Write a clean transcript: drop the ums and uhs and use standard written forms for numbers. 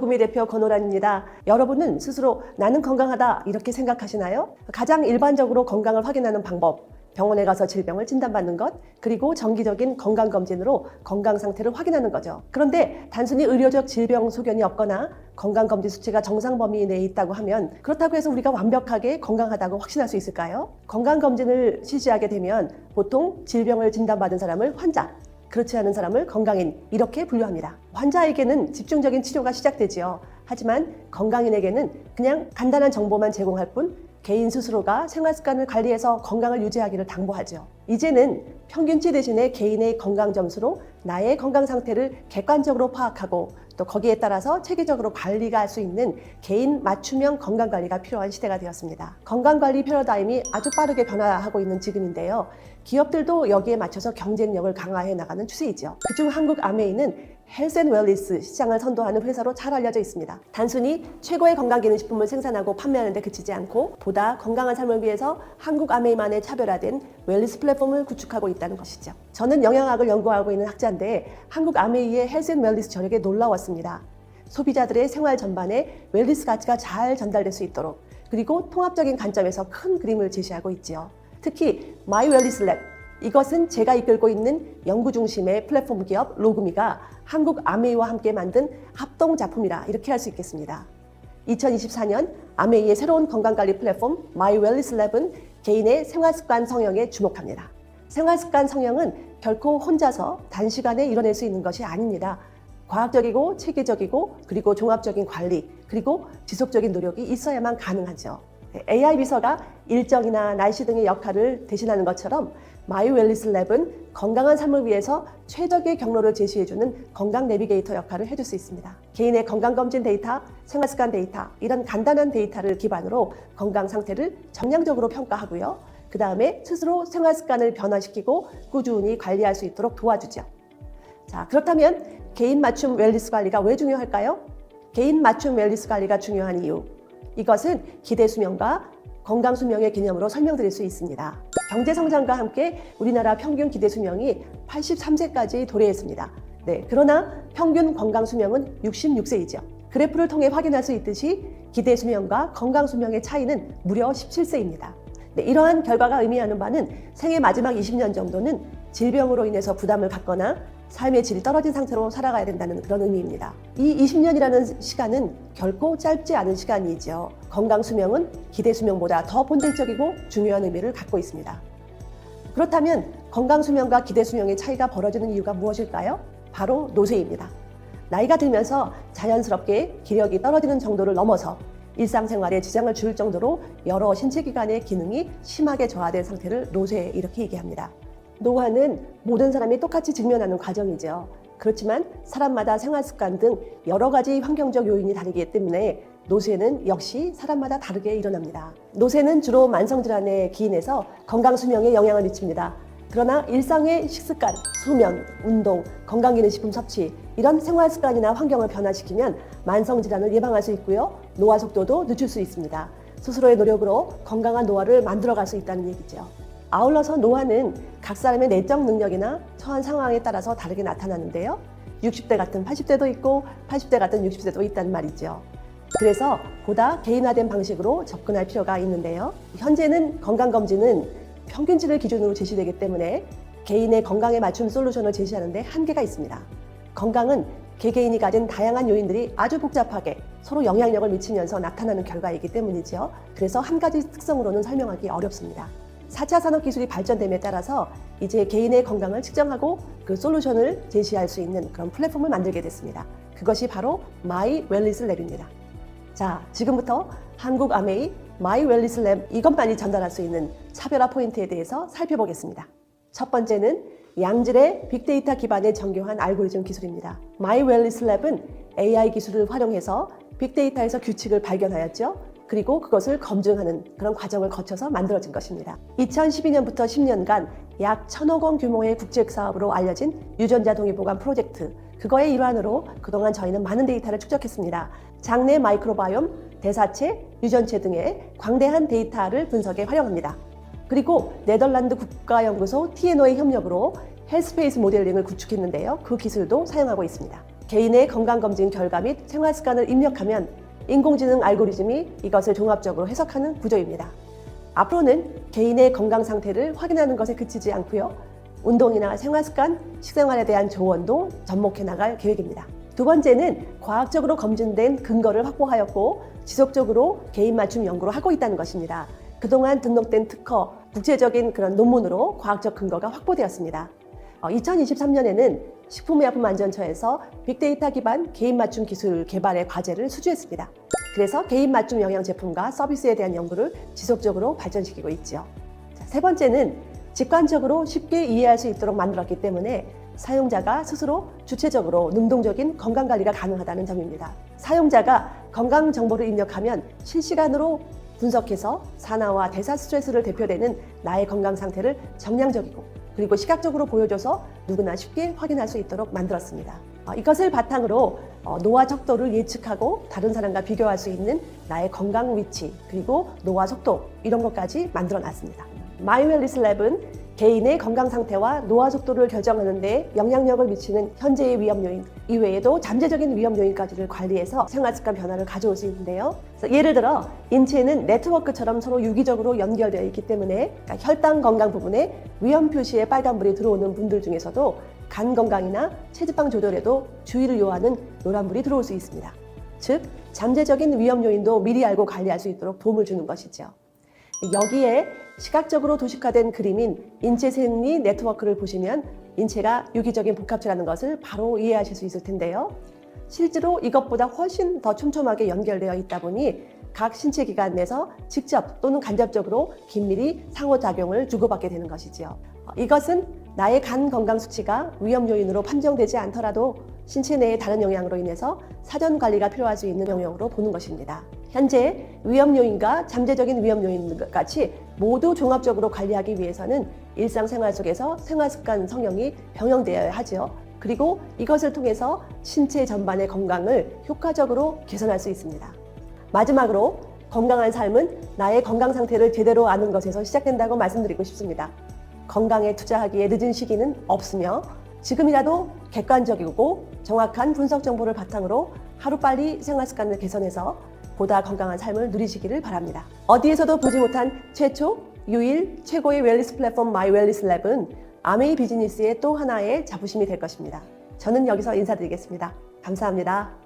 구미 대표 권호란입니다. 여러분은 스스로 나는 건강하다 이렇게 생각하시나요? 가장 일반적으로 건강을 확인하는 방법, 병원에 가서 질병을 진단받는 것, 그리고 정기적인 건강검진으로 건강 상태를 확인하는 거죠. 그런데 단순히 의료적 질병 소견이 없거나 건강검진 수치가 정상 범위 내에 있다고 하면 그렇다고 해서 우리가 완벽하게 건강하다고 확신할 수 있을까요? 건강검진을 실시하게 되면 보통 질병을 진단받은 사람을 환자, 그렇지 않은 사람을 건강인 이렇게 분류합니다. 환자에게는 집중적인 치료가 시작되지요. 하지만 건강인에게는 그냥 간단한 정보만 제공할 뿐 개인 스스로가 생활습관을 관리해서 건강을 유지하기를 당부하죠. 이제는 평균치 대신에 개인의 건강 점수로 나의 건강 상태를 객관적으로 파악하고 또 거기에 따라서 체계적으로 관리가 할 수 있는 개인 맞춤형 건강관리가 필요한 시대가 되었습니다. 건강관리 패러다임이 아주 빠르게 변화하고 있는 지금인데요. 기업들도 여기에 맞춰서 경쟁력을 강화해 나가는 추세이죠. 그중 한국아메이는 헬스앤웰니스 시장을 선도하는 회사로 잘 알려져 있습니다. 단순히 최고의 건강기능식품을 생산하고 판매하는 데 그치지 않고 보다 건강한 삶을 위해서 한국아메이만의 차별화된 웰니스 플랫폼을 구축하고 있다는 것이죠. 저는 영양학을 연구하고 있는 학자인데 한국아메이의 헬스앤웰니스 전략에 놀라웠습니다. 소비자들의 생활 전반에 웰니스 가치가 잘 전달될 수 있도록 그리고 통합적인 관점에서 큰 그림을 제시하고 있지요. 특히 마이웰니스랩, 이것은 제가 이끌고 있는 연구 중심의 플랫폼 기업 로그미가 한국아메이와 함께 만든 합동 작품이라 이렇게 할 수 있겠습니다. 2024년 아메이의 새로운 건강관리 플랫폼 마이웰니스랩은 개인의 생활습관 성형에 주목합니다. 생활습관 성형은 결코 혼자서 단시간에 이뤄낼 수 있는 것이 아닙니다. 과학적이고 체계적이고 그리고 종합적인 관리 그리고 지속적인 노력이 있어야만 가능하죠. AI 비서가 일정이나 날씨 등의 역할을 대신하는 것처럼 마이웰니스랩은 건강한 삶을 위해서 최적의 경로를 제시해주는 건강 내비게이터 역할을 해줄 수 있습니다. 개인의 건강검진 데이터, 생활습관 데이터 이런 간단한 데이터를 기반으로 건강 상태를 정량적으로 평가하고요. 그 다음에 스스로 생활습관을 변화시키고 꾸준히 관리할 수 있도록 도와주죠. 자, 그렇다면 개인 맞춤 웰니스 관리가 왜 중요할까요? 개인 맞춤 웰니스 관리가 중요한 이유, 이것은 기대 수명과 건강 수명의 개념으로 설명드릴 수 있습니다. 경제 성장과 함께 우리나라 평균 기대 수명이 83세까지 도래했습니다. 네, 그러나 평균 건강 수명은 66세이죠. 그래프를 통해 확인할 수 있듯이 기대 수명과 건강 수명의 차이는 무려 17세입니다. 네, 이러한 결과가 의미하는 바는 생애 마지막 20년 정도는 질병으로 인해서 부담을 갖거나 삶의 질이 떨어진 상태로 살아가야 된다는 그런 의미입니다. 이 20년이라는 시간은 결코 짧지 않은 시간이죠. 건강 수명은 기대 수명보다 더 본질적이고 중요한 의미를 갖고 있습니다. 그렇다면 건강 수명과 기대 수명의 차이가 벌어지는 이유가 무엇일까요? 바로 노쇠입니다. 나이가 들면서 자연스럽게 기력이 떨어지는 정도를 넘어서 일상생활에 지장을 줄 정도로 여러 신체기관의 기능이 심하게 저하된 상태를 노쇠 이렇게 얘기합니다. 노화는 모든 사람이 똑같이 직면하는 과정이죠. 그렇지만 사람마다 생활습관 등 여러 가지 환경적 요인이 다르기 때문에 노쇠는 역시 사람마다 다르게 일어납니다. 노쇠는 주로 만성질환에 기인해서 건강 수명에 영향을 미칩니다. 그러나 일상의 식습관, 수면, 운동, 건강기능식품 섭취 이런 생활습관이나 환경을 변화시키면 만성질환을 예방할 수 있고요. 노화 속도도 늦출 수 있습니다. 스스로의 노력으로 건강한 노화를 만들어갈 수 있다는 얘기죠. 아울러서 노화는 각 사람의 내적 능력이나 처한 상황에 따라서 다르게 나타나는데요. 60대 같은 80대도 있고 80대 같은 60대도 있단 말이죠. 그래서 보다 개인화된 방식으로 접근할 필요가 있는데요. 현재는 건강검진은 평균치를 기준으로 제시되기 때문에 개인의 건강에 맞춘 솔루션을 제시하는 데 한계가 있습니다. 건강은 개개인이 가진 다양한 요인들이 아주 복잡하게 서로 영향력을 미치면서 나타나는 결과이기 때문이죠. 그래서 한 가지 특성으로는 설명하기 어렵습니다. 4차 산업기술이 발전됨에 따라서 이제 개인의 건강을 측정하고 그 솔루션을 제시할 수 있는 그런 플랫폼을 만들게 됐습니다. 그것이 바로 마이웰니스랩입니다. 자, 지금부터 한국아메이 마이웰니스랩 이것만이 전달할 수 있는 차별화 포인트에 대해서 살펴보겠습니다. 첫 번째는 양질의 빅데이터 기반의 정교한 알고리즘 기술입니다. 마이웰니스랩은 AI 기술을 활용해서 빅데이터에서 규칙을 발견하였죠. 그리고 그것을 검증하는 그런 과정을 거쳐서 만들어진 것입니다. 2012년부터 10년간 약 1,000억 원 규모의 국제 사업으로 알려진 유전자 동의 보관 프로젝트, 그거의 일환으로 그동안 저희는 많은 데이터를 축적했습니다. 장내 마이크로바이옴, 대사체, 유전체 등의 광대한 데이터를 분석에 활용합니다. 그리고 네덜란드 국가연구소 TNO의 협력으로 헬스페이스 모델링을 구축했는데요. 그 기술도 사용하고 있습니다. 개인의 건강검진 결과 및 생활습관을 입력하면 인공지능 알고리즘이 이것을 종합적으로 해석하는 구조입니다. 앞으로는 개인의 건강 상태를 확인하는 것에 그치지 않고요. 운동이나 생활습관, 식생활에 대한 조언도 접목해 나갈 계획입니다. 두 번째는 과학적으로 검증된 근거를 확보하였고 지속적으로 개인 맞춤 연구를 하고 있다는 것입니다. 그동안 등록된 특허, 국제적인 그런 논문으로 과학적 근거가 확보되었습니다. 2023년에는 식품의약품안전처에서 빅데이터 기반 개인 맞춤 기술 개발의 과제를 수주했습니다. 그래서 개인 맞춤 영양 제품과 서비스에 대한 연구를 지속적으로 발전시키고 있죠. 세 번째는 직관적으로 쉽게 이해할 수 있도록 만들었기 때문에 사용자가 스스로 주체적으로 능동적인 건강관리가 가능하다는 점입니다. 사용자가 건강 정보를 입력하면 실시간으로 분석해서 산화와 대사 스트레스를 대표되는 나의 건강 상태를 정량적이고 그리고 시각적으로 보여줘서 누구나 쉽게 확인할 수 있도록 만들었습니다. 이것을 바탕으로 노화 척도를 예측하고 다른 사람과 비교할 수 있는 나의 건강 위치 그리고 노화 속도 이런 것까지 만들어 놨습니다. 마이웰리스랩은 개인의 건강 상태와 노화 속도를 결정하는 데 영향력을 미치는 현재의 위험 요인 이외에도 잠재적인 위험 요인까지를 관리해서 생활습관 변화를 가져올 수 있는데요. 예를 들어 인체는 네트워크처럼 서로 유기적으로 연결되어 있기 때문에 혈당 건강 부분에 위험 표시에 빨간불이 들어오는 분들 중에서도 간 건강이나 체지방 조절에도 주의를 요하는 노란불이 들어올 수 있습니다. 즉 잠재적인 위험 요인도 미리 알고 관리할 수 있도록 도움을 주는 것이죠. 여기에 시각적으로 도식화된 그림인 인체 생리 네트워크를 보시면 인체가 유기적인 복합체라는 것을 바로 이해하실 수 있을 텐데요. 실제로 이것보다 훨씬 더 촘촘하게 연결되어 있다 보니 각 신체 기관 내에서 직접 또는 간접적으로 긴밀히 상호작용을 주고받게 되는 것이지요. 이것은 나의 간 건강 수치가 위험 요인으로 판정되지 않더라도 신체 내의 다른 영향으로 인해서 사전 관리가 필요할 수 있는 영역으로 보는 것입니다. 현재 위험 요인과 잠재적인 위험 요인 같이 모두 종합적으로 관리하기 위해서는 일상생활 속에서 생활습관 성형이 병행되어야 하죠. 그리고 이것을 통해서 신체 전반의 건강을 효과적으로 개선할 수 있습니다. 마지막으로 건강한 삶은 나의 건강 상태를 제대로 아는 것에서 시작된다고 말씀드리고 싶습니다. 건강에 투자하기에 늦은 시기는 없으며 지금이라도 객관적이고 정확한 분석 정보를 바탕으로 하루빨리 생활습관을 개선해서 보다 건강한 삶을 누리시기를 바랍니다. 어디에서도 보지 못한 최초, 유일, 최고의 웰니스 플랫폼 마이웰니스랩은 아메이 비즈니스의 또 하나의 자부심이 될 것입니다. 저는 여기서 인사드리겠습니다. 감사합니다.